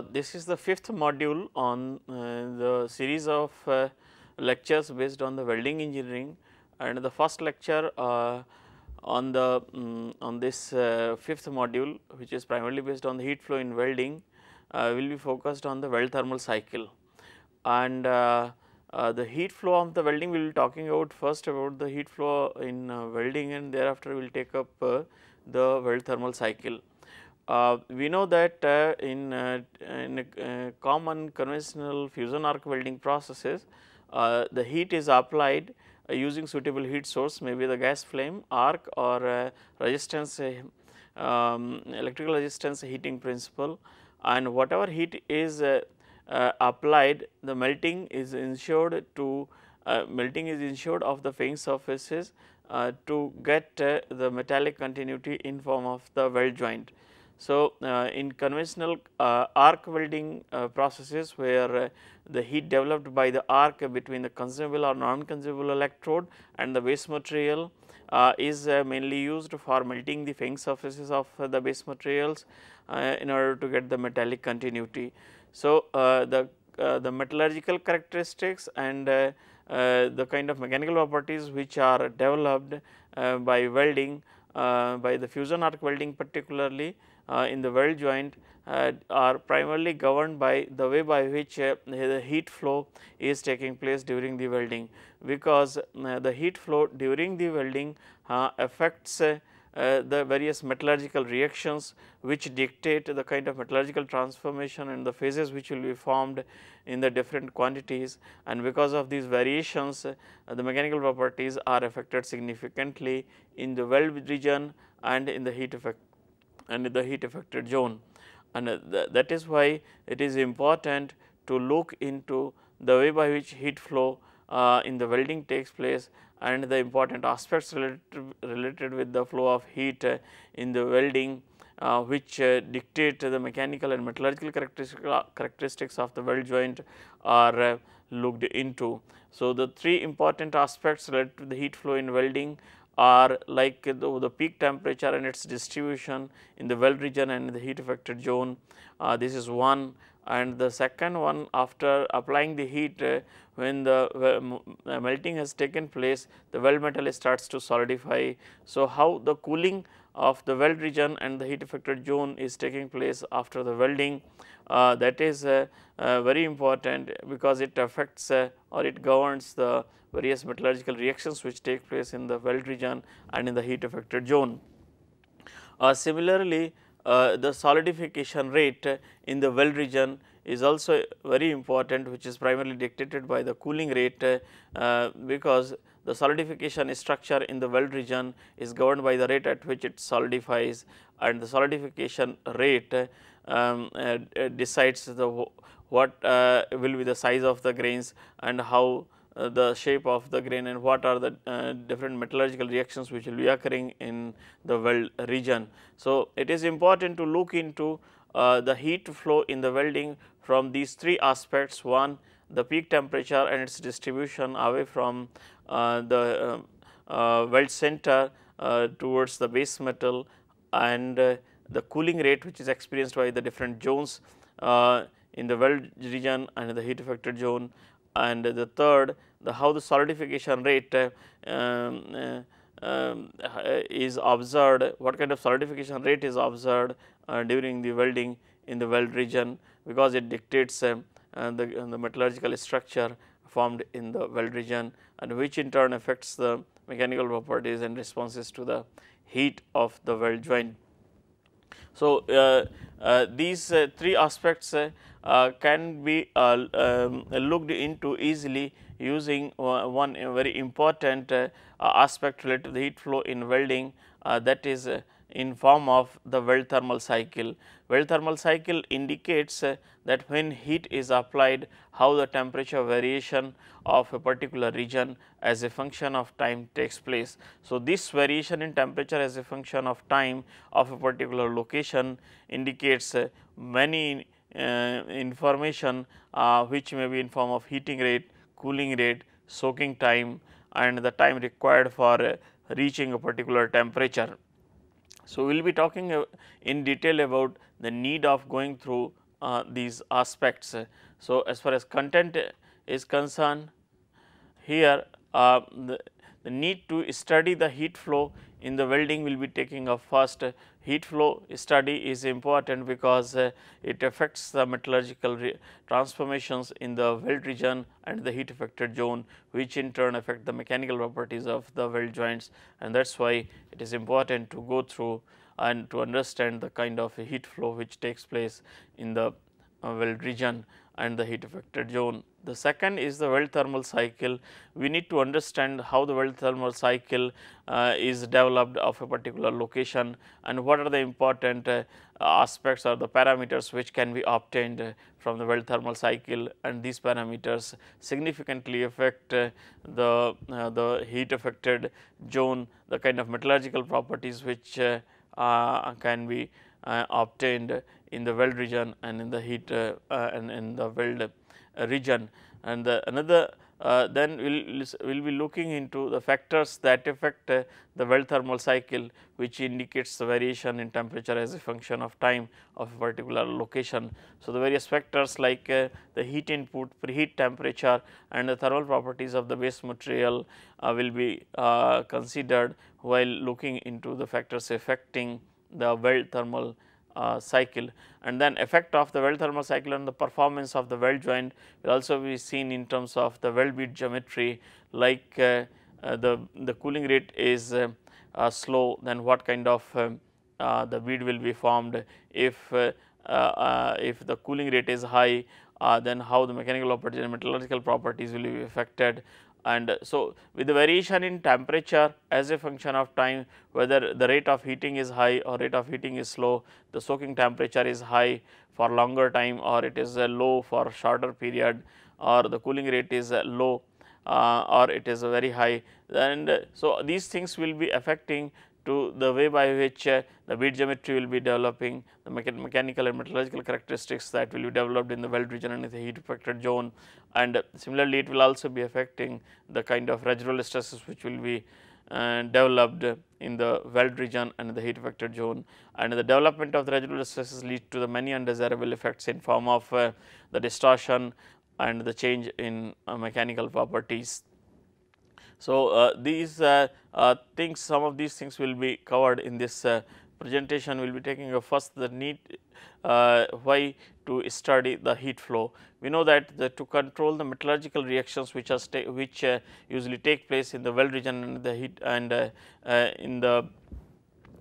This is the fifth module on the series of lectures based on the welding engineering, and the first lecture on the on this fifth module, which is primarily based on the heat flow in welding, will be focused on the weld thermal cycle. And the heat flow of the welding, we will be talking about first about the heat flow in welding, and thereafter we will take up the weld thermal cycle. We know that in common conventional fusion arc welding processes, the heat is applied using suitable heat source, maybe the gas flame, arc, or resistance, electrical resistance heating principle, and whatever heat is applied, the melting is ensured to melting is ensured of the fairing surfaces to get the metallic continuity in form of the weld joint. So, in conventional arc welding processes, where the heat developed by the arc between the consumable or non-consumable electrode and the base material is mainly used for melting the fairing surfaces of the base materials in order to get the metallic continuity. So, the metallurgical characteristics and the kind of mechanical properties which are developed by welding, by the fusion arc welding particularly in the weld joint, are primarily governed by the way by which the heat flow is taking place during the welding, because the heat flow during the welding affects the various metallurgical reactions which dictate the kind of metallurgical transformation and the phases which will be formed in the different quantities, and because of these variations the mechanical properties are affected significantly in the weld region and in the heat effect and in the heat affected zone. And that is why it is important to look into the way by which heat flow in the welding takes place, and the important aspects related with the flow of heat in the welding, which dictate the mechanical and metallurgical characteristics of the weld joint are looked into. So, the three important aspects related to the heat flow in welding are like the peak temperature and its distribution in the weld region and in the heat affected zone. This is one, and the second one, after applying the heat, when the melting has taken place, the weld metal starts to solidify. So, how the cooling of the weld region and the heat affected zone is taking place after the welding, that is very important, because it affects or it governs the various metallurgical reactions which take place in the weld region and in the heat affected zone. Similarly, the solidification rate in the weld region is also very important, which is primarily dictated by the cooling rate, because the solidification structure in the weld region is governed by the rate at which it solidifies, and the solidification rate decides what will be the size of the grains and how the shape of the grain and what are the different metallurgical reactions which will be occurring in the weld region. So, it is important to look into the heat flow in the welding from these three aspects: one, the peak temperature and its distribution away from the weld center towards the base metal, and the cooling rate which is experienced by the different zones in the weld region and in the heat affected zone, and the third, how the solidification rate is observed, what kind of solidification rate is observed during the welding in the weld region, because it dictates the metallurgical structure formed in the weld region, and which in turn affects the mechanical properties and responses to the heat of the weld joint. So, these three aspects can be looked into easily using one very important aspect related to the heat flow in welding, that is in form of the weld thermal cycle. Weld thermal cycle indicates that when heat is applied, how the temperature variation of a particular region as a function of time takes place. So, this variation in temperature as a function of time of a particular location indicates many information which may be in form of heating rate, cooling rate, soaking time, and the time required for reaching a particular temperature. So, we will be talking in detail about the need of going through these aspects. So, as far as content is concerned, here the need to study the heat flow in the welding will be taking up first. Heat flow study is important because it affects the metallurgical transformations in the weld region and the heat affected zone, which in turn affect the mechanical properties of the weld joints, and that is why it is important to go through and to understand the kind of heat flow which takes place in the weld region and the heat affected zone. The second is the weld thermal cycle. We need to understand how the weld thermal cycle is developed of a particular location, and what are the important aspects or the parameters which can be obtained from the weld thermal cycle, and these parameters significantly affect the heat affected zone, the kind of metallurgical properties which can be obtained in the weld region and in the heat and in the weld region. And another then we will be looking into the factors that affect the weld thermal cycle, which indicates the variation in temperature as a function of time of a particular location. So, the various factors like the heat input, preheat temperature and the thermal properties of the base material will be considered while looking into the factors affecting the weld thermal cycle. And then effect of the weld thermal cycle on the performance of the weld joint will also be seen in terms of the weld bead geometry, like the cooling rate is slow, then what kind of the bead will be formed. If the cooling rate is high, then how the mechanical properties and metallurgical properties will be affected. And so, with the variation in temperature as a function of time, whether the rate of heating is high or rate of heating is slow, the soaking temperature is high for longer time or it is low for shorter period, or the cooling rate is low or it is very high. And so, these things will be affecting to the way by which the bead geometry will be developing, the mechanical and metallurgical characteristics that will be developed in the weld region and in the heat affected zone. And similarly, it will also be affecting the kind of residual stresses which will be developed in the weld region and the heat affected zone. And the development of the residual stresses lead to the many undesirable effects in form of the distortion and the change in mechanical properties. So, these things, some of these things will be covered in this presentation. We will be taking a first the need why to study the heat flow. We know that to control the metallurgical reactions which are usually take place in the weld region and the heat and in the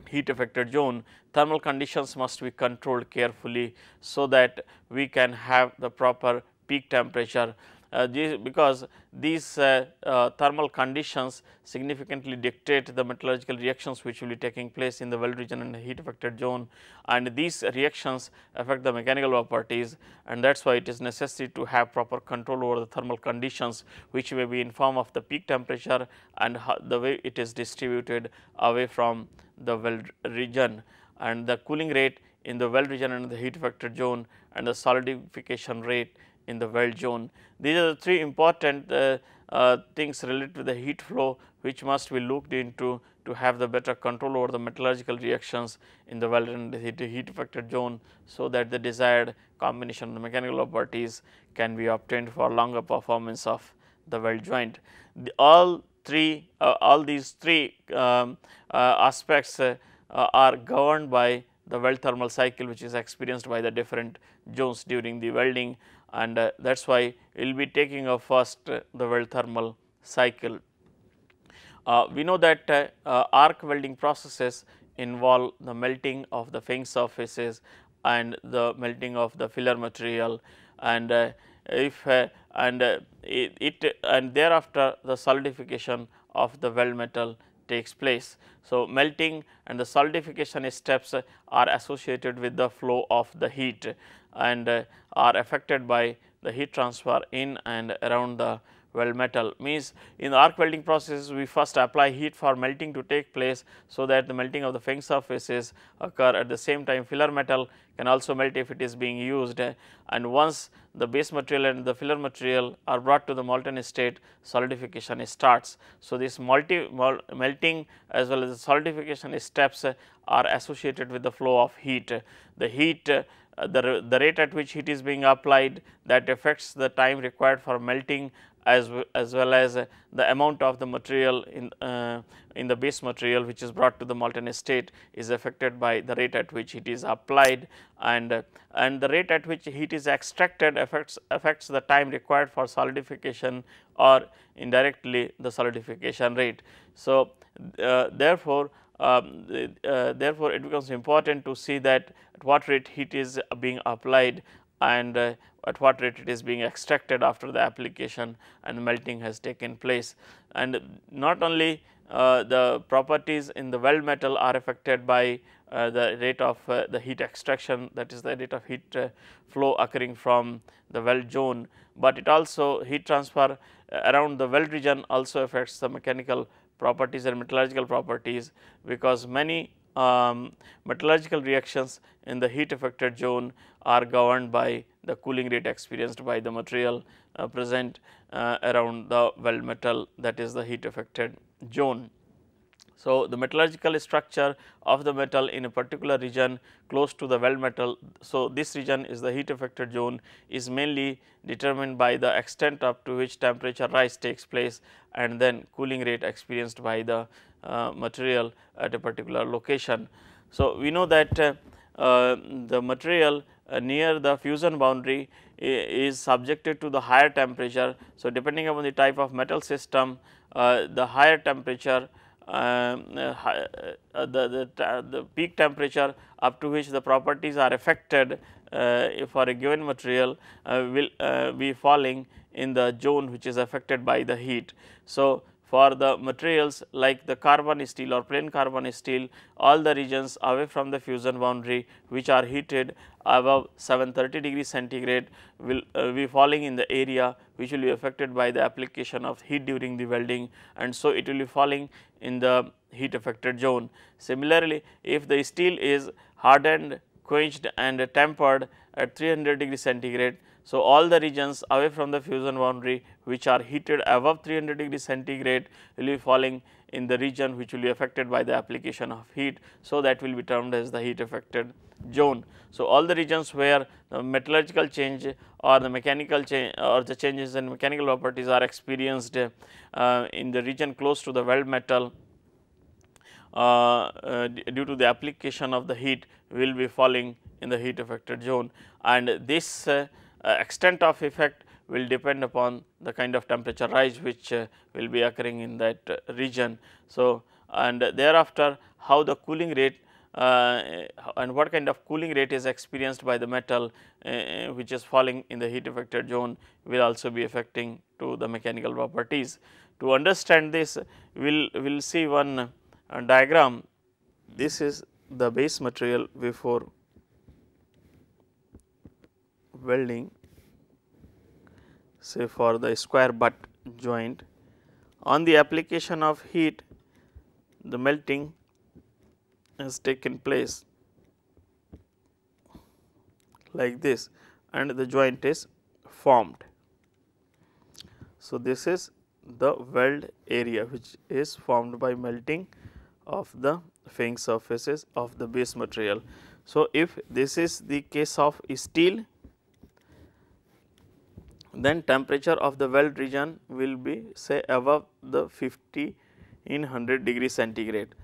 heat affected zone, thermal conditions must be controlled carefully, so that we can have the proper peak temperature. Because these thermal conditions significantly dictate the metallurgical reactions which will be taking place in the weld region and the heat affected zone, and these reactions affect the mechanical properties, and that is why it is necessary to have proper control over the thermal conditions, which may be in form of the peak temperature and the way it is distributed away from the weld region, and the cooling rate in the weld region and the heat affected zone, and the solidification rate in the weld zone. These are the three important things related to the heat flow, which must be looked into to have the better control over the metallurgical reactions in the weld and the heat affected zone, so that the desired combination of the mechanical properties can be obtained for longer performance of the weld joint. All these three aspects are governed by the weld thermal cycle, which is experienced by the different zones during the welding, and that is why we will be taking up first the weld thermal cycle. We know that arc welding processes involve the melting of the fang surfaces and the melting of the filler material, and and thereafter the solidification of the weld metal takes place. So, melting and the solidification steps are associated with the flow of the heat and are affected by the heat transfer in and around the weld metal. Means in the arc welding process, we first apply heat for melting to take place, so that the melting of the fang surfaces occur. At the same time, filler metal can also melt if it is being used, and once the base material and the filler material are brought to the molten state, solidification starts. So, this melting as well as the solidification steps are associated with the flow of heat. The heat the rate at which heat is being applied, that affects the time required for melting, as well as the amount of the material in the base material which is brought to the molten state is affected by the rate at which heat is applied, and the rate at which heat is extracted affects the time required for solidification or indirectly the solidification rate. So, therefore, it becomes important to see that at what rate heat is being applied and at what rate it is being extracted after the application and melting has taken place. And not only the properties in the weld metal are affected by the rate of the heat extraction, that is the rate of heat flow occurring from the weld zone, but it also heat transfer around the weld region also affects the mechanical properties and metallurgical properties, because many metallurgical reactions in the heat affected zone are governed by the cooling rate experienced by the material present around the weld metal, that is the heat affected zone. So, the metallurgical structure of the metal in a particular region close to the weld metal. So, this region is the heat affected zone, is mainly determined by the extent up to which temperature rise takes place and then cooling rate experienced by the material at a particular location. So, we know that the material near the fusion boundary is subjected to the higher temperature. So, depending upon the type of metal system, the higher temperature the peak temperature up to which the properties are affected for a given material will be falling in the zone which is affected by the heat. So, for the materials like the carbon steel or plain carbon steel, all the regions away from the fusion boundary which are heated above 730 degrees centigrade will be falling in the area which will be affected by the application of heat during the welding, and so it will be falling in the heat affected zone. Similarly, if the steel is hardened, quenched and tempered at 300 degrees centigrade, so all the regions away from the fusion boundary which are heated above 300 degrees centigrade will be falling in the region which will be affected by the application of heat. So, that will be termed as the heat affected zone. So, all the regions where the metallurgical change or the mechanical change or the changes in mechanical properties are experienced in the region close to the weld metal due to the application of the heat will be falling in the heat affected zone, and this extent of effect will depend upon the kind of temperature rise which will be occurring in that region. So, and thereafter how the cooling rate and what kind of cooling rate is experienced by the metal which is falling in the heat affected zone will also be affecting to the mechanical properties. To understand this, we will see one diagram. This is the base material before welding, say for the square butt joint. On the application of heat, the melting has taken place like this and the joint is formed. So, this is the weld area which is formed by melting of the fairing surfaces of the base material. So, if this is the case of steel, then temperature of the weld region will be say above the 1500 degree centigrade,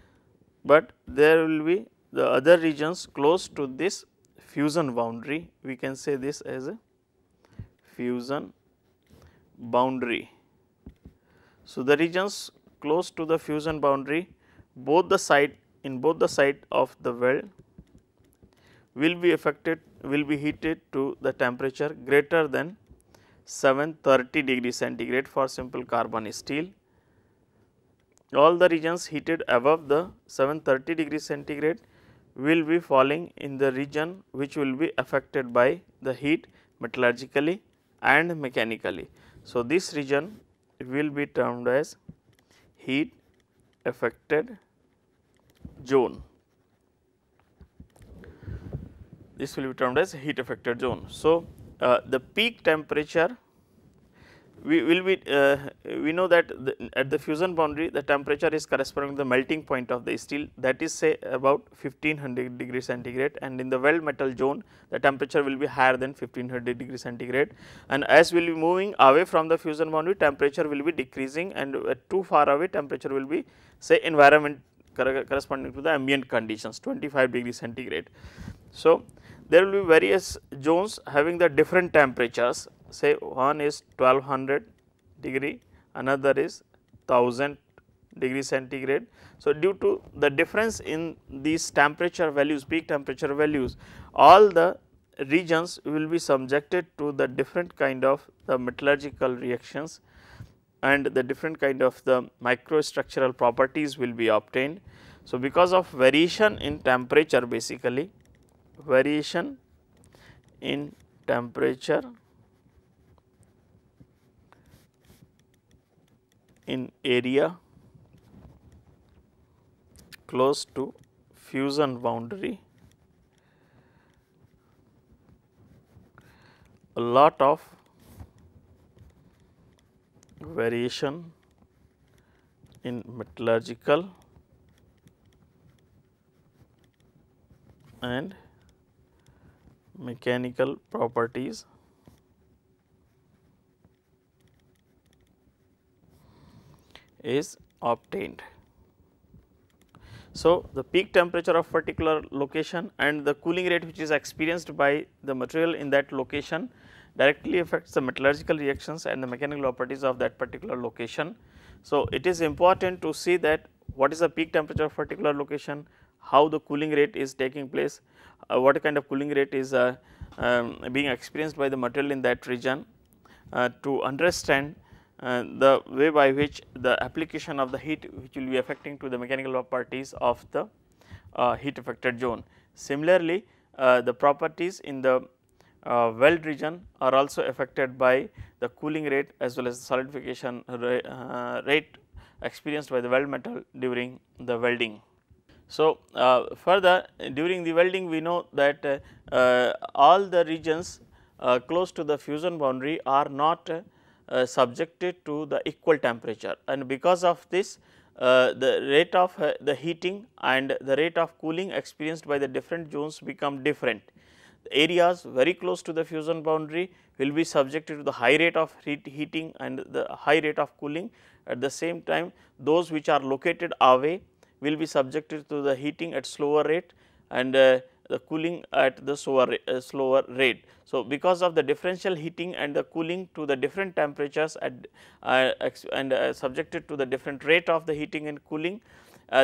but there will be the other regions close to this fusion boundary. We can say this as a fusion boundary. So, the regions close to the fusion boundary, both the side of the weld will be affected, will be heated to the temperature greater than 730 degree centigrade for simple carbon steel. All the regions heated above the 730 degree centigrade will be falling in the region which will be affected by the heat metallurgically and mechanically. So, this region will be termed as heat affected zone. This will be termed as heat affected zone. So, the peak temperature we know that at the fusion boundary the temperature is corresponding to the melting point of the steel, that is say about 1500 degree centigrade, and in the weld metal zone the temperature will be higher than 1500 degree centigrade, and as we will be moving away from the fusion boundary temperature will be decreasing, and too far away temperature will be say environment corresponding to the ambient conditions 25 degree centigrade. So, there will be various zones having the different temperatures, say one is 1200 degree, another is 1000 degree centigrade. So, due to the difference in these temperature values, peak temperature values, all the regions will be subjected to the different kind of the metallurgical reactions, and the different kind of the microstructural properties will be obtained. So, because of variation in temperature, basically variation in temperature in area close to fusion boundary, a lot of variation in metallurgical and mechanical properties is obtained. So, the peak temperature of particular location and the cooling rate which is experienced by the material in that location directly affects the metallurgical reactions and the mechanical properties of that particular location. So, it is important to see that what is the peak temperature of particular location, how the cooling rate is taking place, what kind of cooling rate is being experienced by the material in that region, to understand the way by which the application of the heat which will be affecting to the mechanical properties of the heat affected zone. Similarly, the properties in the weld region are also affected by the cooling rate as well as the solidification rate experienced by the weld metal during the welding. So, further during the welding we know that all the regions close to the fusion boundary are not subjected to the equal temperature, and because of this the rate of the heating and the rate of cooling experienced by the different zones become different. The areas very close to the fusion boundary will be subjected to the high rate of heating and the high rate of cooling. At the same time, those which are located away will be subjected to the heating at slower rate and the cooling at the slower rate. So, because of the differential heating and the cooling to the different temperatures at subjected to the different rate of the heating and cooling,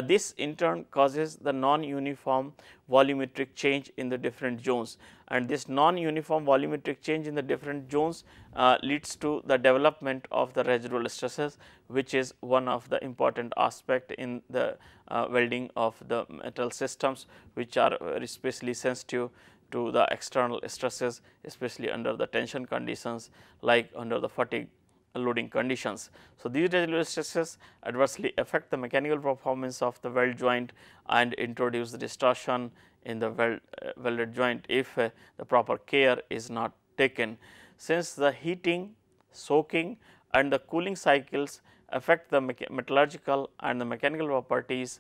this in turn causes the non-uniform volumetric change in the different zones, and this non-uniform volumetric change in the different zones leads to the development of the residual stresses, which is one of the important aspect in the welding of the metal systems, which are especially sensitive to the external stresses, especially under the tension conditions like under the fatigue loading conditions. So, these residual stresses adversely affect the mechanical performance of the weld joint and introduce the distortion in the welded joint if the proper care is not taken. Since the heating, soaking and the cooling cycles affect the metallurgical and the mechanical properties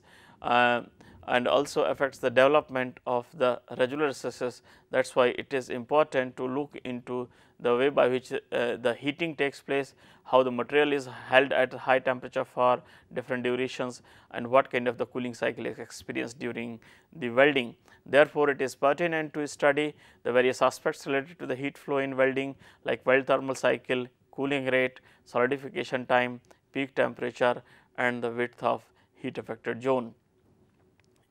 and also affects the development of the residual stresses, that is why it is important to look into the way by which the heating takes place, how the material is held at high temperature for different durations and what kind of the cooling cycle is experienced during the welding. Therefore, it is pertinent to study the various aspects related to the heat flow in welding like weld thermal cycle, cooling rate, solidification time, peak temperature and the width of heat affected zone.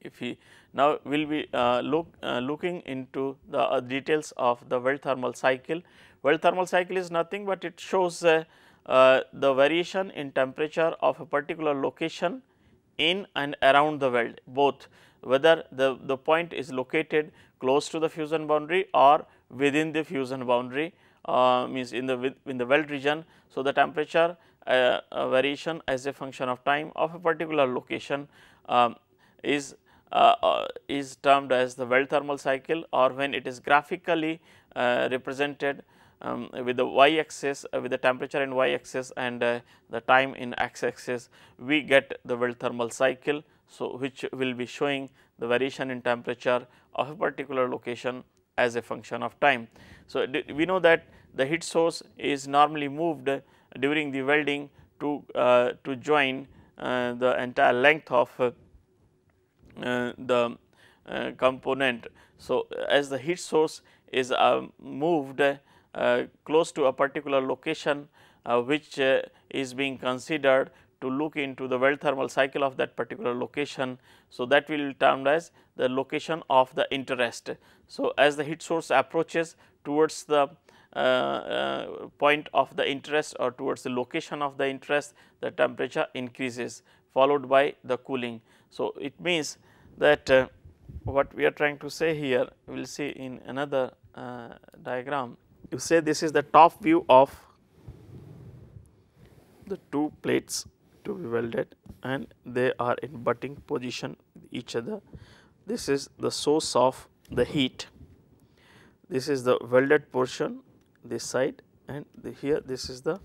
If we now will be looking into the details of the weld thermal cycle. Weld thermal cycle is nothing but it shows the variation in temperature of a particular location in and around the weld, both whether the point is located close to the fusion boundary or within the fusion boundary, means in the weld region. So, the temperature variation as a function of time of a particular location is termed as the weld thermal cycle, or when it is graphically represented with the y axis, with the temperature in y axis and the time in x axis, we get the Weld thermal cycle. So, which will be showing the variation in temperature of a particular location as a function of time. So, we know that the heat source is normally moved during the welding to join the entire length of the component. So, as the heat source is moved close to a particular location which is being considered to look into the Weld thermal cycle of that particular location. So, that will be termed as the location of the interest. So, as the heat source approaches towards the point of the interest or towards the location of the interest, the temperature increases, followed by the cooling. So, it means that what we are trying to say here, we will see in another diagram. You say this is the top view of the two plates to be welded and they are in butting position with each other. This is the source of the heat. This is the welded portion this side, and here this is the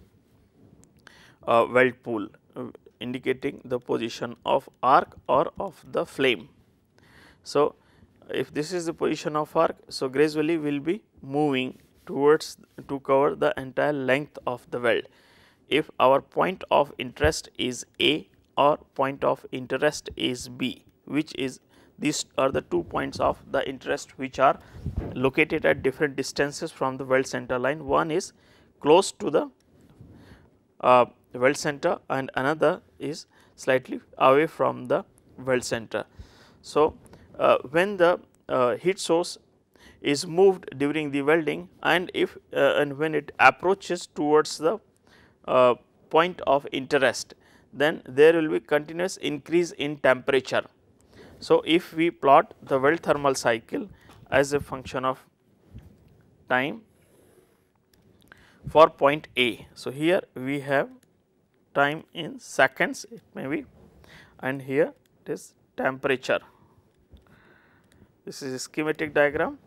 weld pool indicating the position of arc or of the flame. So, if this is the position of arc, so gradually we will be moving towards to cover the entire length of the weld. If our point of interest is A or point of interest is B, which is these are the 2 points of the interest which are located at different distances from the weld center line. One is close to the weld center and another is slightly away from the weld center. So, when the heat source is moved during the welding and if and when it approaches towards the point of interest, then there will be continuous increase in temperature. So, if we plot the Weld thermal cycle as a function of time for point A. So, here we have time in seconds it may be, and here it is temperature. This is a schematic diagram.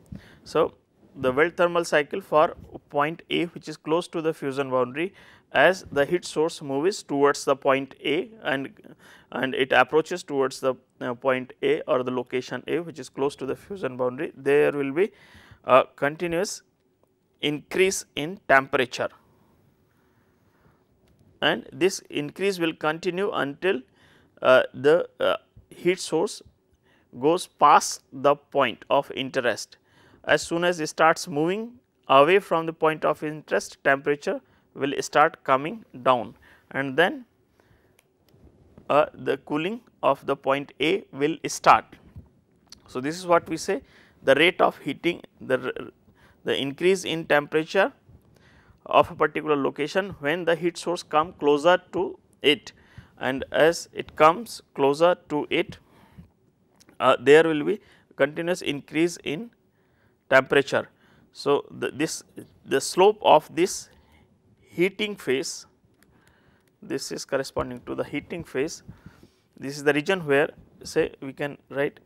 So, the Weld thermal cycle for point A, which is close to the fusion boundary, as the heat source moves towards the point A and it approaches towards the point A or the location A, which is close to the fusion boundary, there will be a continuous increase in temperature, and this increase will continue until the heat source goes past the point of interest. As soon as it starts moving away from the point of interest, temperature will start coming down, and then the cooling of the point A will start. So, this is what we say the rate of heating, the increase in temperature of a particular location when the heat source come closer to it, and as it comes closer to it, there will be continuous increase in temperature. So, the slope of this heating phase, this is corresponding to the heating phase. This is the region where say we can write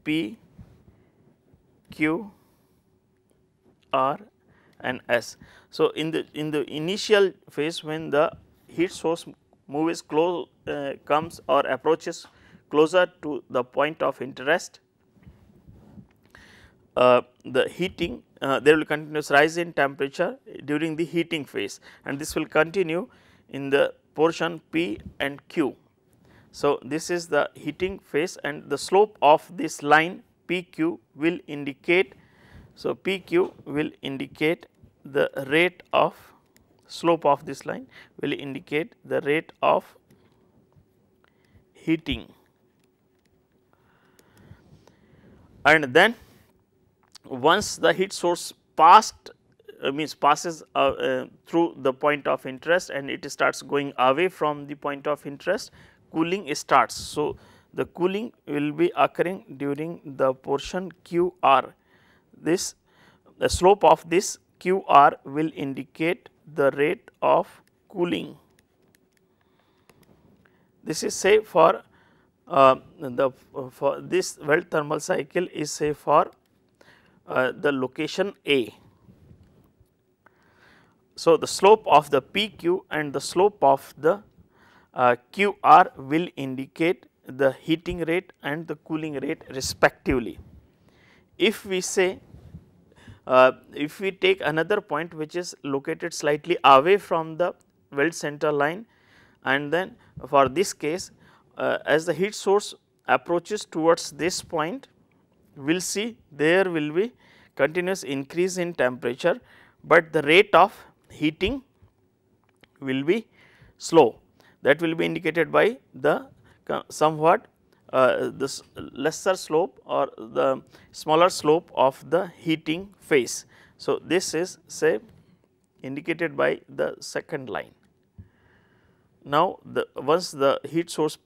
P, Q, R and S. So, in the initial phase when the heat source moves comes or approaches closer to the point of interest, the heating there will continuous rise in temperature during the heating phase, and this will continue in the portion P and Q. So, this is the heating phase and the slope of this line PQ will indicate. So, PQ will indicate the rate of slope of this line will indicate the rate of heating, and then once the heat source passes through the point of interest and it starts going away from the point of interest, cooling starts. So, the cooling will be occurring during the portion QR. The slope of this QR will indicate the rate of cooling. This is say for this Weld thermal cycle is say for the location A. So, the slope of the PQ and the slope of the QR will indicate the heating rate and the cooling rate respectively. If we say if we take another point which is located slightly away from the weld center line, and then for this case as the heat source approaches towards this point, we will see there will be continuous increase in temperature, but the rate of heating will be slow. That will be indicated by the somewhat this lesser slope or the smaller slope of the heating phase. So, this is say indicated by the second line. Now, once the heat source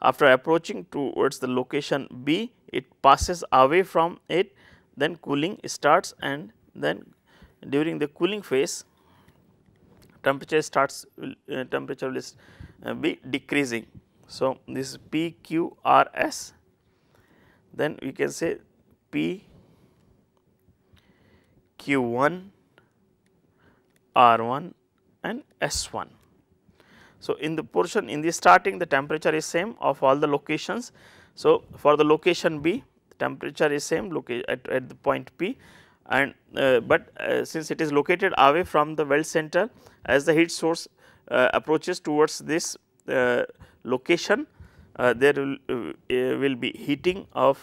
after approaching towards the location B, it passes away from it, then cooling starts, and then during the cooling phase temperature will be decreasing. So, this is PQRS, then we can say PQ1, R1 and S1. So, in the portion in the starting the temperature is same of all the locations. So, for the location B temperature is same at the point P, and but since it is located away from the weld center, as the heat source approaches towards this location, there will be heating of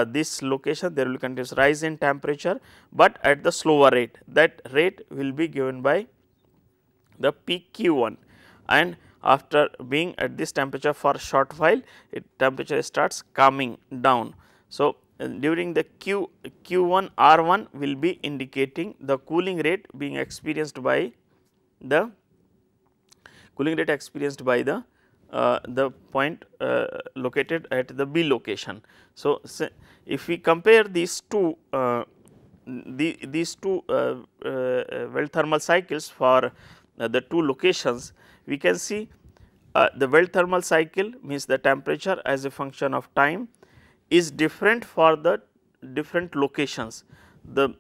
this location, there will be continuous rise in temperature, but at the slower rate. That rate will be given by the PQ1, and after being at this temperature for a short while, temperature starts coming down. So, during the Q1 R1 will be indicating the cooling rate being experienced by the point located at the B location. So, if we compare these two weld thermal cycles for the two locations, we can see the weld thermal cycle means the temperature as a function of time is different for the different locations. The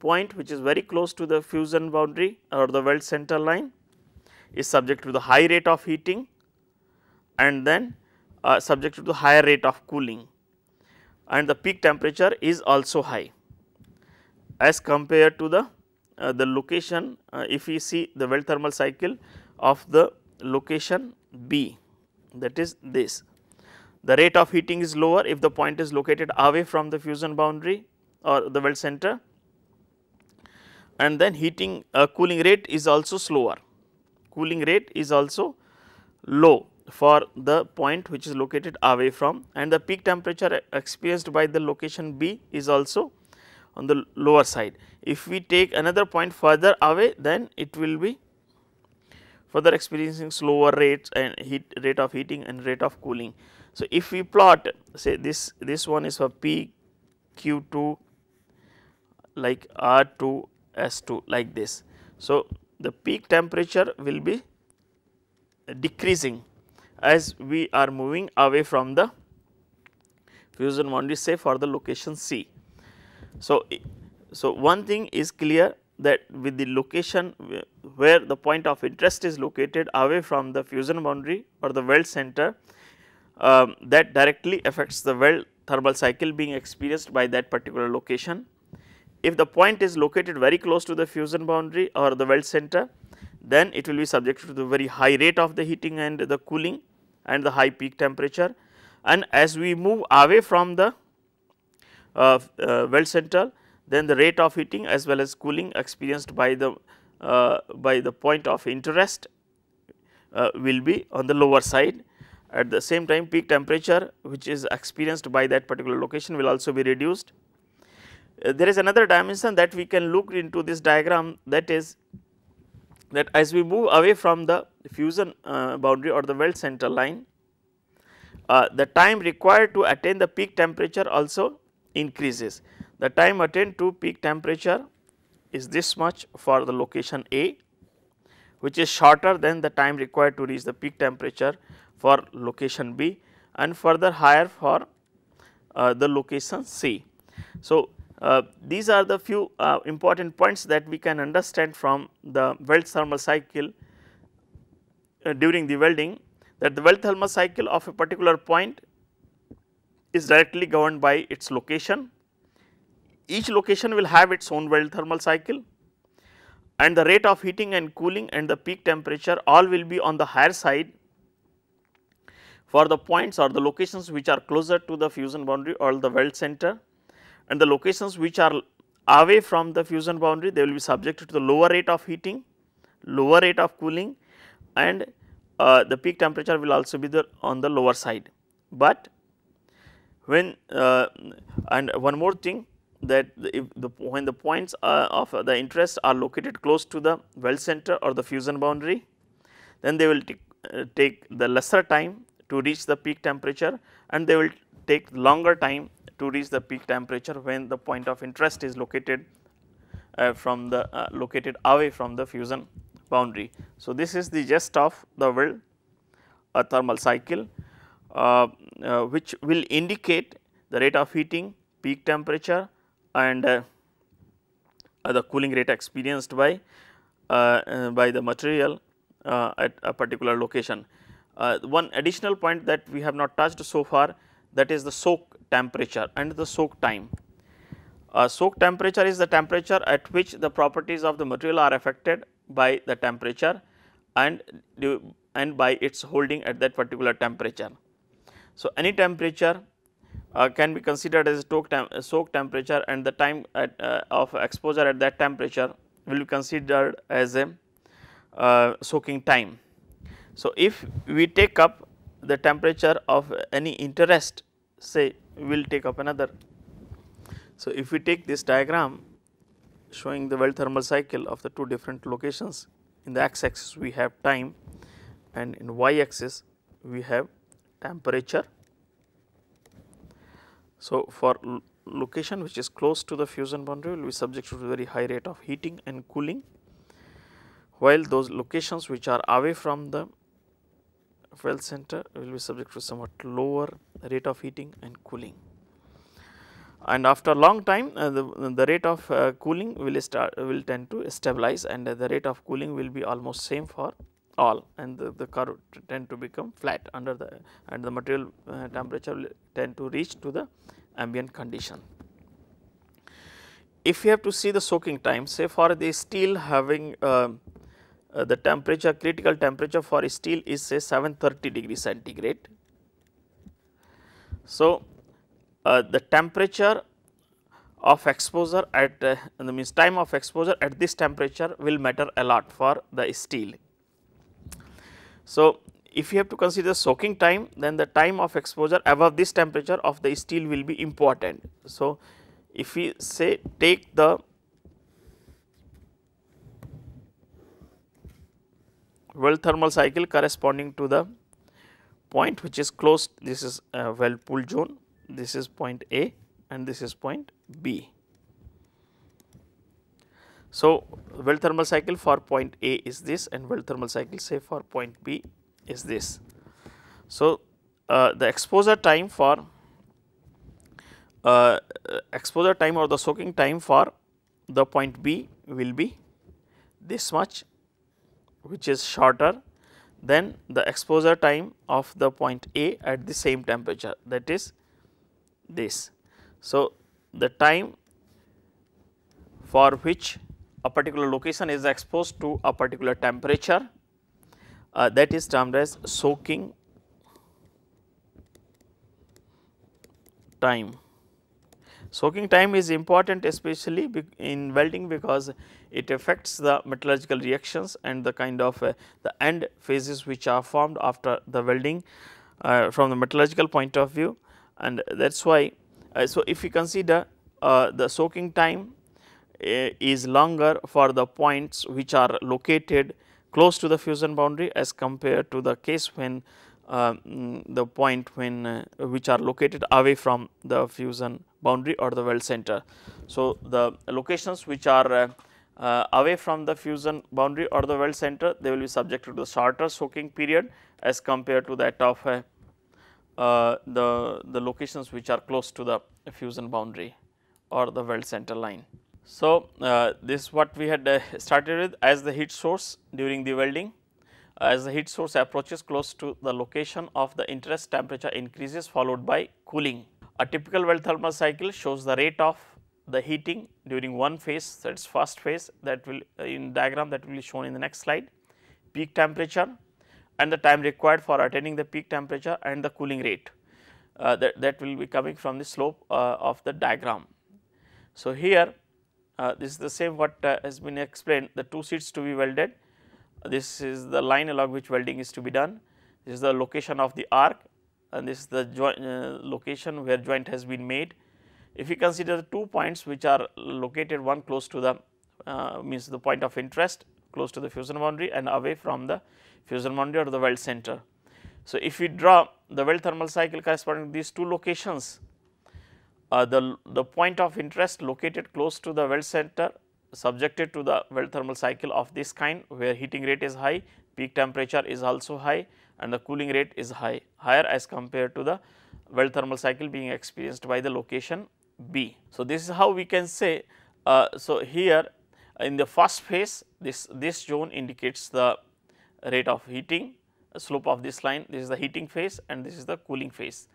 point which is very close to the fusion boundary or the weld center line is subject to the high rate of heating, and then subject to the higher rate of cooling, and the peak temperature is also high as compared to the location. If we see the weld thermal cycle of the location B, that is this, the rate of heating is lower if the point is located away from the fusion boundary or the weld center, and then cooling rate is also slower, cooling rate is also low for the point which is located away from, and the peak temperature experienced by the location B is also on the lower side. If we take another point further away, then it will be further experiencing slower rates and rate of heating and rate of cooling. So, if we plot, say this one is for PQ2 like R2 S2 like this. So, the peak temperature will be decreasing as we are moving away from the fusion boundary, say for the location C. So, one thing is clear, that with the location where the point of interest is located away from the fusion boundary or the weld center, that directly affects the weld thermal cycle being experienced by that particular location. If the point is located very close to the fusion boundary or the weld center, then it will be subject to the very high rate of the heating and the cooling and the high peak temperature. And as we move away from the weld center, then the rate of heating as well as cooling experienced by the point of interest will be on the lower side. At the same time, peak temperature which is experienced by that particular location will also be reduced. There is another dimension that we can look into this diagram, that is that as we move away from the fusion boundary or the weld center line, the time required to attain the peak temperature also increases. The time attained to peak temperature is this much for the location A, which is shorter than the time required to reach the peak temperature for location B, and further higher for the location C. So, These are the few important points that we can understand from the Weld thermal cycle during the welding, that the Weld thermal cycle of a particular point is directly governed by its location. Each location will have its own Weld thermal cycle, and the rate of heating and cooling and the peak temperature all will be on the higher side for the points or the locations which are closer to the fusion boundary or the weld center, and the locations which are away from the fusion boundary, they will be subjected to the lower rate of heating, lower rate of cooling, and the peak temperature will also be on the lower side. But when and one more thing, that when the points of the interest are located close to the weld center or the fusion boundary, then they will take the lesser time to reach the peak temperature, and they will take longer time to reach the peak temperature when the point of interest is located located away from the fusion boundary. So, this is the gist of the Weld thermal cycle, which will indicate the rate of heating, peak temperature, and the cooling rate experienced by the material at a particular location. One additional point that we have not touched so far, that is the soak temperature and the soak time. Soak temperature is the temperature at which the properties of the material are affected by the temperature and by its holding at that particular temperature. So, any temperature can be considered as a soak temperature, and the time of exposure at that temperature will be considered as a soaking time. So, if we take up the temperature of any interest, say we will take up another. So, if we take this diagram showing the Weld thermal cycle of the two different locations, in the x axis we have time and in y axis we have temperature. So, for location which is close to the fusion boundary will be subject to very high rate of heating and cooling, while those locations which are away from the weld center will be subject to somewhat lower rate of heating and cooling. And after long time the rate of cooling will tend to stabilize, and the rate of cooling will be almost same for all, and the curve tend to become flat under the, and the material temperature will tend to reach to the ambient condition. If you have to see the soaking time, say for the steel having the temperature, critical temperature for steel is say 730 degrees centigrade. So, the temperature of exposure at means time of exposure at this temperature will matter a lot for the steel. So, if you have to consider soaking time, then the time of exposure above this temperature of the steel will be important. So, if we say take the Weld thermal cycle corresponding to the point which is close, this is weld pool zone, this is point A and this is point B. So, Weld thermal cycle for point A is this, and Weld thermal cycle say for point B is this. So, the exposure time for exposure time or the soaking time for the point B will be this much, which is shorter than the exposure time of the point A at the same temperature, that is this. So, the time for which a particular location is exposed to a particular temperature, that is termed as soaking time. Soaking time is important especially in welding, because it affects the metallurgical reactions and the kind of the end phases which are formed after the welding from the metallurgical point of view, and that is why. So, if we consider the soaking time is longer for the points which are located close to the fusion boundary as compared to the case when the point when which are located away from the fusion boundary or the weld center. So, the locations which are away from the fusion boundary or the weld center, they will be subjected to the shorter soaking period as compared to that of the locations which are close to the fusion boundary or the weld center line. So, this is what we had started with as the heat source during the welding. As the heat source approaches close to the location of the interest, temperature increases followed by cooling. A typical weld thermal cycle shows the rate of the heating during one phase, that is first phase, that will in diagram that will be shown in the next slide, peak temperature and the time required for attaining the peak temperature and the cooling rate that will be coming from the slope of the diagram. So, here this is the same what has been explained, the two sheets to be welded. This is the line along which welding is to be done. This is the location of the arc and this is the location where joint has been made. If you consider the 2 points which are located, one close to the means the point of interest close to the fusion boundary and away from the fusion boundary or the weld center. So, if we draw the weld thermal cycle corresponding to these two locations, the point of interest located close to the weld center subjected to the weld thermal cycle of this kind, where heating rate is high, peak temperature is also high and the cooling rate is higher as compared to the weld thermal cycle being experienced by the location B. So, this is how we can say. So, here in the first phase, this zone indicates the rate of heating, slope of this line, this is the heating phase and this is the cooling phase.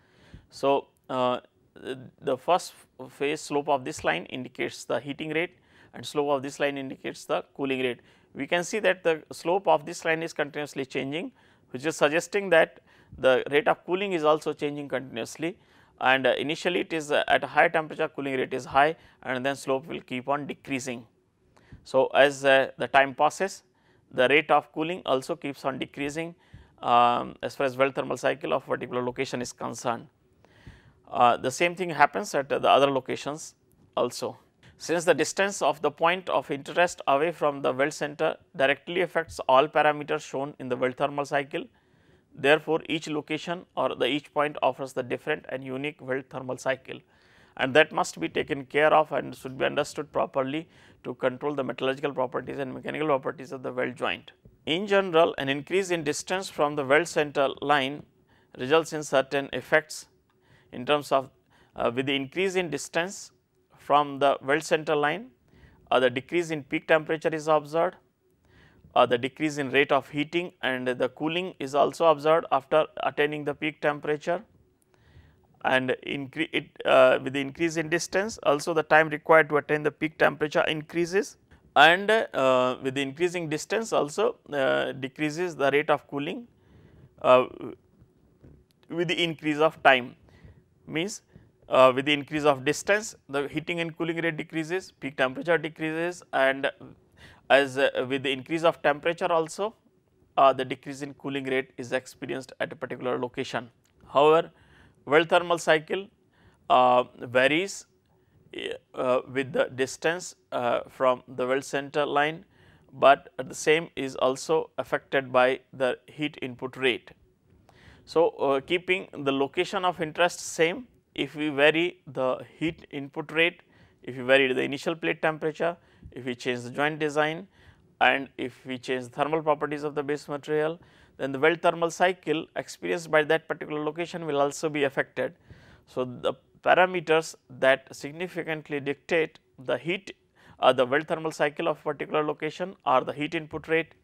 So, the first phase slope of this line indicates the heating rate and slope of this line indicates the cooling rate. We can see that the slope of this line is continuously changing, which is suggesting that the rate of cooling is also changing continuously, and initially it is at a high temperature, cooling rate is high and then slope will keep on decreasing. So, as the time passes, the rate of cooling also keeps on decreasing as far as weld thermal cycle of particular location is concerned. The same thing happens at the other locations also. Since the distance of the point of interest away from the weld center directly affects all parameters shown in the weld thermal cycle, therefore, each location or each point offers the different and unique weld thermal cycle, and that must be taken care of and should be understood properly to control the metallurgical properties and mechanical properties of the weld joint. In general, an increase in distance from the weld center line results in certain effects in terms of with the increase in distance from the weld center line, the decrease in peak temperature is observed, the decrease in rate of heating and the cooling is also observed after attaining the peak temperature, and with the increase in distance also the time required to attain the peak temperature increases, and with the increasing distance also decreases the rate of cooling with the increase of time. Means with the increase of distance, the heating and cooling rate decreases, peak temperature decreases, and as with the increase of temperature also the decrease in cooling rate is experienced at a particular location. However, weld thermal cycle varies with the distance from the weld center line, but the same is also affected by the heat input rate. So, keeping the location of interest same, if we vary the heat input rate, if we vary the initial plate temperature, if we change the joint design and if we change the thermal properties of the base material, then the weld thermal cycle experienced by that particular location will also be affected. So, the parameters that significantly dictate the heat the weld thermal cycle of particular location are the heat input rate,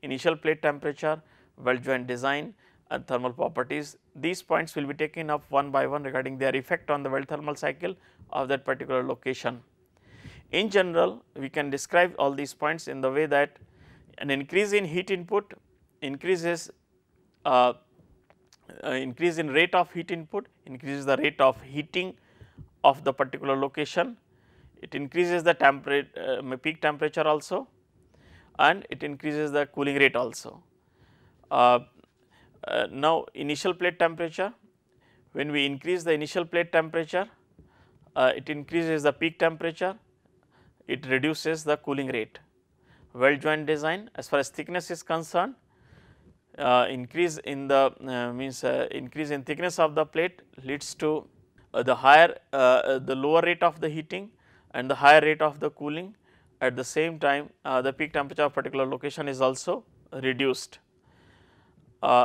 initial plate temperature, weld joint design and thermal properties. These points will be taken up one by one regarding their effect on the weld thermal cycle of that particular location. In general, we can describe all these points in the way that an increase in heat input increases increase in rate of heat input increases the rate of heating of the particular location, it increases the peak temperature also, and it increases the cooling rate also. Now, initial plate temperature, when we increase the initial plate temperature, it increases the peak temperature, it reduces the cooling rate. Weld joint design, as far as thickness is concerned, increase in the increase in thickness of the plate leads to the lower rate of the heating and the higher rate of the cooling. At the same time, the peak temperature of particular location is also reduced.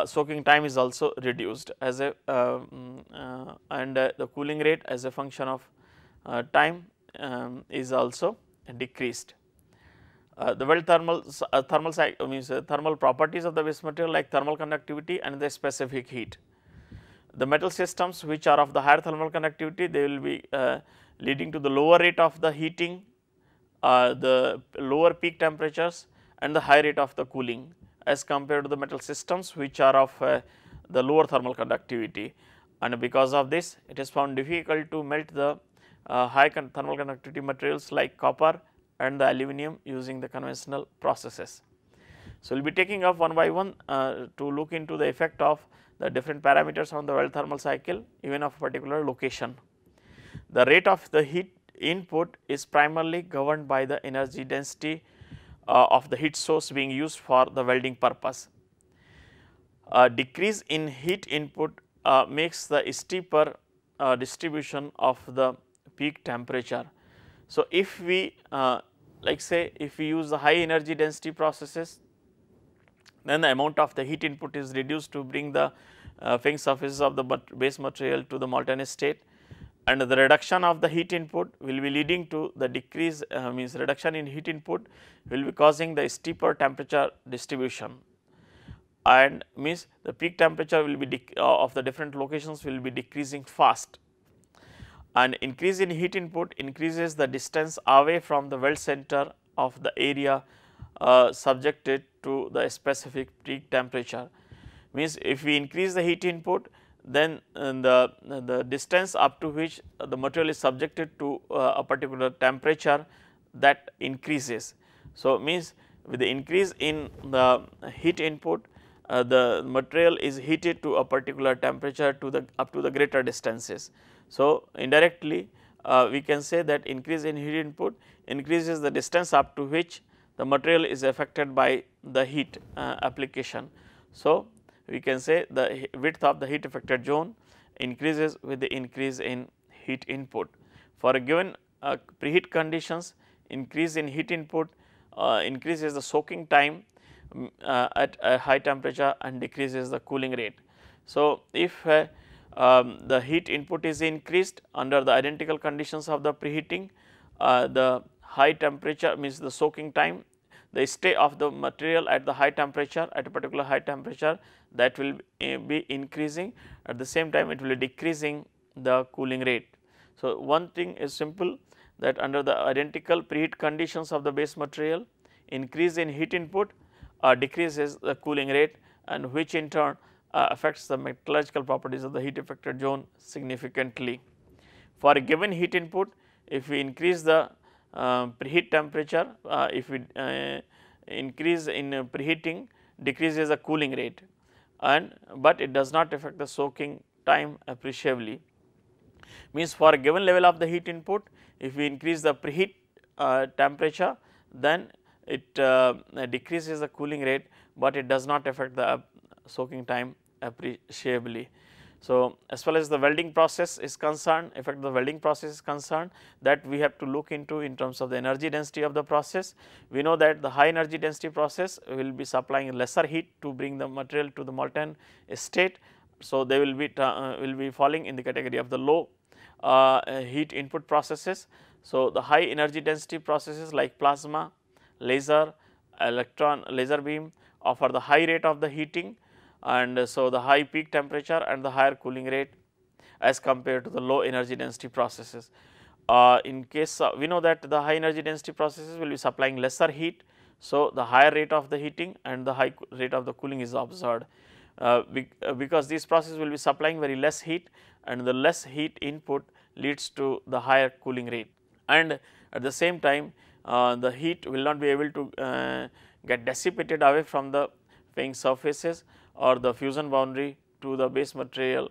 Soaking time is also reduced as a and the cooling rate as a function of time is also decreased. The weld thermal properties of the base material like thermal conductivity and the specific heat. The metal systems which are of the higher thermal conductivity, they will be leading to the lower rate of the heating, the lower peak temperatures and the high rate of the cooling as compared to the metal systems which are of the lower thermal conductivity, and because of this it is found difficult to melt the high thermal conductivity materials like copper and the aluminum using the conventional processes. So, we will be taking up one by one to look into the effect of the different parameters on the weld thermal cycle even of a particular location. The rate of the heat input is primarily governed by the energy density of the heat source being used for the welding purpose. A decrease in heat input makes the steeper distribution of the peak temperature. So, if we like say if we use the high energy density processes, then the amount of the heat input is reduced to bring the fin surfaces of the base material to the molten state, and the reduction of the heat input will be leading to the decrease means reduction in heat input will be causing the steeper temperature distribution, and means the peak temperature will be of the different locations will be decreasing fast. An increase in heat input increases the distance away from the weld center of the area subjected to the specific peak temperature. Means if we increase the heat input, then the distance up to which the material is subjected to a particular temperature, that increases. So, means with the increase in the heat input, the material is heated to a particular temperature to the up to the greater distances. So, indirectly we can say that increase in heat input increases the distance up to which the material is affected by the heat application. So, we can say the width of the heat affected zone increases with the increase in heat input. For a given preheat conditions, increase in heat input increases the soaking time at a high temperature and decreases the cooling rate. So, if the heat input is increased under the identical conditions of the preheating, the high temperature means the soaking time, the stay of the material at the high temperature at a particular high temperature, that will be increasing, at the same time it will be decreasing the cooling rate. So, one thing is simple, that under the identical preheat conditions of the base material, increase in heat input decreases the cooling rate, and which in turn affects the metallurgical properties of the heat affected zone significantly. For a given heat input, if we increase the preheat temperature, if we increase in preheating, decreases the cooling rate, and but it does not affect the soaking time appreciably. Means for a given level of the heat input, if we increase the preheat temperature, then it decreases the cooling rate, but it does not affect the soaking time appreciably. So, as far as the welding process is concerned, effect the welding process is concerned, that we have to look into in terms of the energy density of the process. We know that the high energy density process will be supplying lesser heat to bring the material to the molten state. So, they will be falling in the category of the low heat input processes. So, the high energy density processes like plasma, laser, laser beam offer the high rate of the heating, and so the high peak temperature and the higher cooling rate as compared to the low energy density processes. In case we know that the high energy density processes will be supplying lesser heat. So, the higher rate of the heating and the high rate of the cooling is observed because these processes will be supplying very less heat, and the less heat input leads to the higher cooling rate, and at the same time the heat will not be able to get dissipated away from the fin surfaces or the fusion boundary to the base material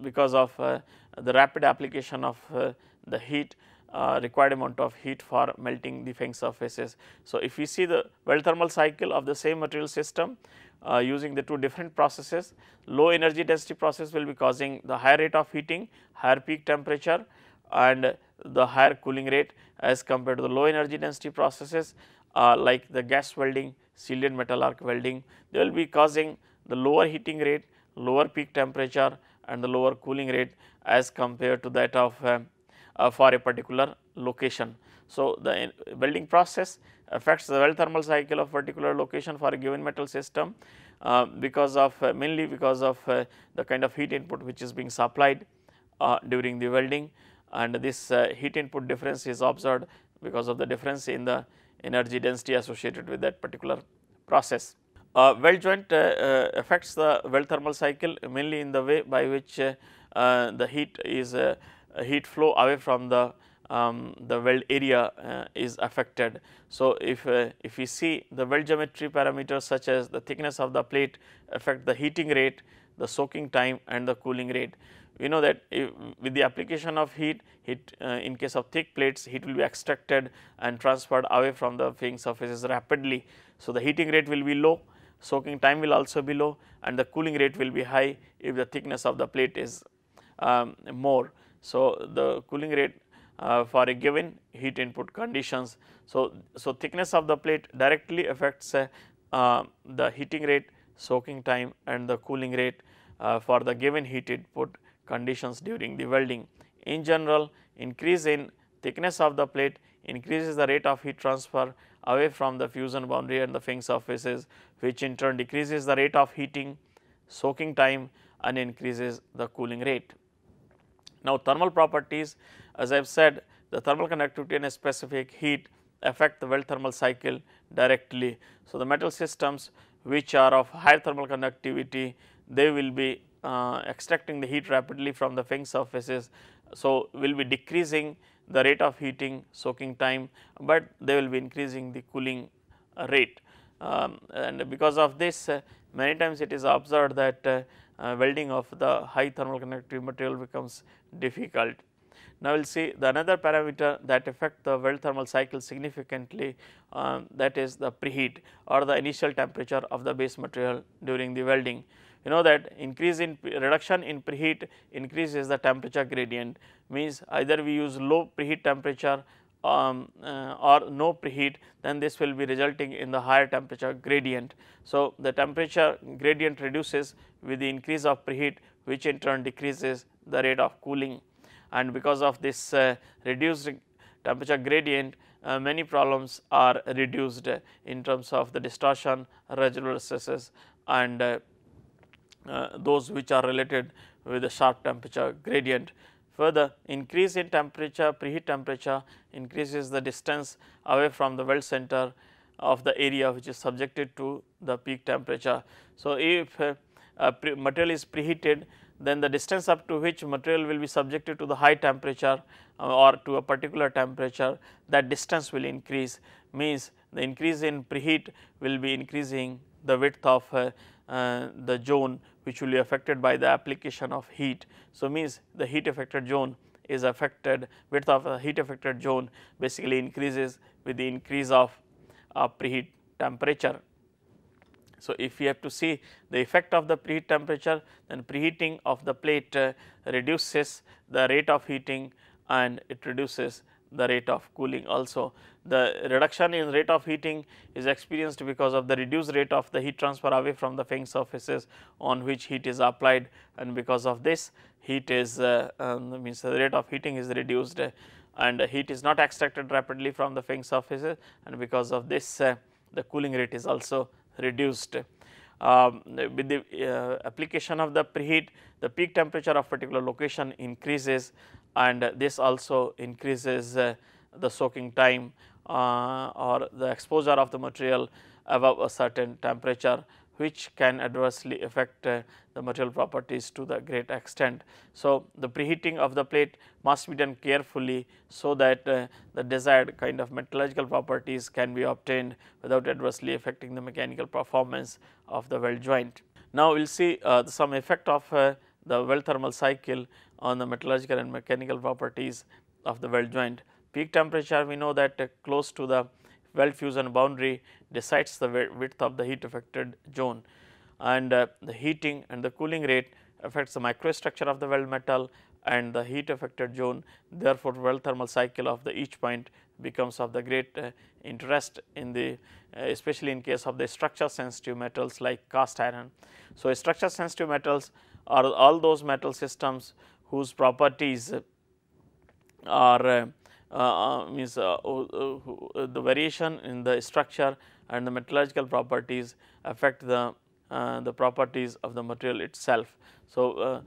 because of the rapid application of the heat required amount of heat for melting the fin surfaces. So, if we see the weld thermal cycle of the same material system using the two different processes, low energy density process will be causing the higher rate of heating, higher peak temperature and the higher cooling rate as compared to the low energy density processes like the gas welding, shielded metal arc welding. They will be causing the lower heating rate, lower peak temperature and the lower cooling rate as compared to that of for a particular location. So, the welding process affects the weld thermal cycle of particular location for a given metal system because of mainly because of the kind of heat input which is being supplied during the welding, and this heat input difference is observed because of the difference in the energy density associated with that particular process. Weld joint affects the weld thermal cycle mainly in the way by which the heat flow away from the weld area is affected. So, if we see the weld geometry parameters such as the thickness of the plate affect the heating rate, the soaking time and the cooling rate. We know that with the application of heat in case of thick plates, heat will be extracted and transferred away from the fitting surfaces rapidly. So, the heating rate will be low, soaking time will also be low, and the cooling rate will be high if the thickness of the plate is more. So, the cooling rate for a given heat input conditions. So, thickness of the plate directly affects the heating rate, soaking time and the cooling rate for the given heat input conditions during the welding. In general, increase in thickness of the plate increases the rate of heat transfer away from the fusion boundary and the fitting surfaces, which in turn decreases the rate of heating, soaking time and increases the cooling rate. Now, thermal properties, as I have said, the thermal conductivity and specific heat affect the weld thermal cycle directly. So, the metal systems which are of higher thermal conductivity, they will be extracting the heat rapidly from the fitting surfaces. So, will be decreasing the rate of heating, soaking time, but they will be increasing the cooling rate. And because of this, many times it is observed that welding of the high thermal conductivity material becomes difficult. Now, we will see the another parameter that affect the weld thermal cycle significantly, that is the preheat or the initial temperature of the base material during the welding. You know that reduction in preheat increases the temperature gradient, means either we use low preheat temperature or no preheat, then this will be resulting in the higher temperature gradient. So, the temperature gradient reduces with the increase of preheat, which in turn decreases the rate of cooling, and because of this reduced temperature gradient, many problems are reduced in terms of the distortion, residual stresses and those which are related with the sharp temperature gradient. Further, increase in temperature, preheat temperature increases the distance away from the weld center of the area which is subjected to the peak temperature. So, if material is preheated, then the distance up to which material will be subjected to the high temperature or to a particular temperature, that distance will increase, means the increase in preheat will be increasing the width of the zone which will be affected by the application of heat. So, means the heat affected zone is affected, width of a heat affected zone basically increases with the increase of preheat temperature. So, if we have to see the effect of the preheat temperature, then preheating of the plate reduces the rate of heating and it reduces the rate of cooling also. The reduction in rate of heating is experienced because of the reduced rate of the heat transfer away from the fitting surfaces on which heat is applied, and because of this heat is means the rate of heating is reduced and heat is not extracted rapidly from the fitting surfaces, and because of this the cooling rate is also reduced. With the application of the preheat, the peak temperature of particular location increases, and this also increases the soaking time or the exposure of the material above a certain temperature, which can adversely affect the material properties to the great extent. So, the preheating of the plate must be done carefully, so that the desired kind of metallurgical properties can be obtained without adversely affecting the mechanical performance of the weld joint. Now, we will see some effect of the weld thermal cycle on the metallurgical and mechanical properties of the weld joint. Peak temperature, we know that close to the weld fusion boundary decides the width of the heat affected zone, and the heating and the cooling rate affects the microstructure of the weld metal and the heat affected zone. Therefore, weld thermal cycle of the each point becomes of the great interest in the especially in case of the structure sensitive metals like cast iron. So, structure sensitive metals are all those metal systems whose properties or means the variation in the structure and the metallurgical properties affect the properties of the material itself. So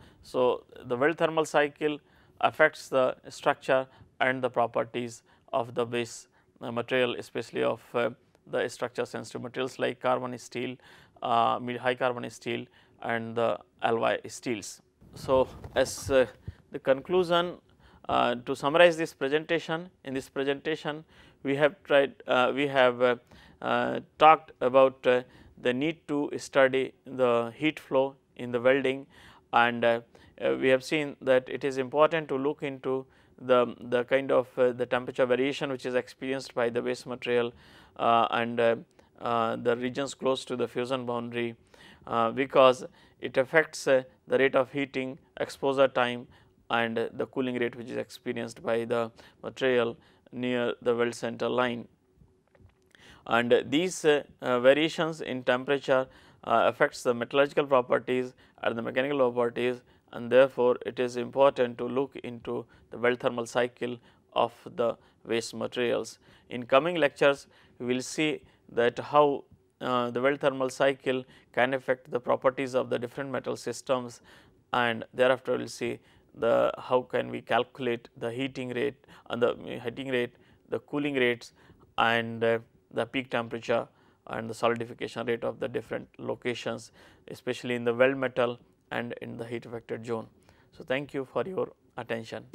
the Weld thermal cycle affects the structure and the properties of the base material, especially of the structure sensitive materials like carbon steel, mid high carbon steel and the alloy steels. So, as the conclusion, to summarize this presentation, in this presentation we have talked about the need to study the heat flow in the welding, and we have seen that it is important to look into the kind of the temperature variation which is experienced by the base material and the regions close to the fusion boundary, because it affects the rate of heating, exposure time and the cooling rate which is experienced by the material near the weld center line. And these variations in temperature affects the metallurgical properties and the mechanical properties, and therefore, it is important to look into the Weld thermal cycle of the waste materials. In coming lectures, we will see that how the Weld thermal cycle can affect the properties of the different metal systems, and thereafter we will see the how can we calculate the heating rate and the cooling rates and the peak temperature and the solidification rate of the different locations, especially in the weld metal and in the heat affected zone. So, thank you for your attention.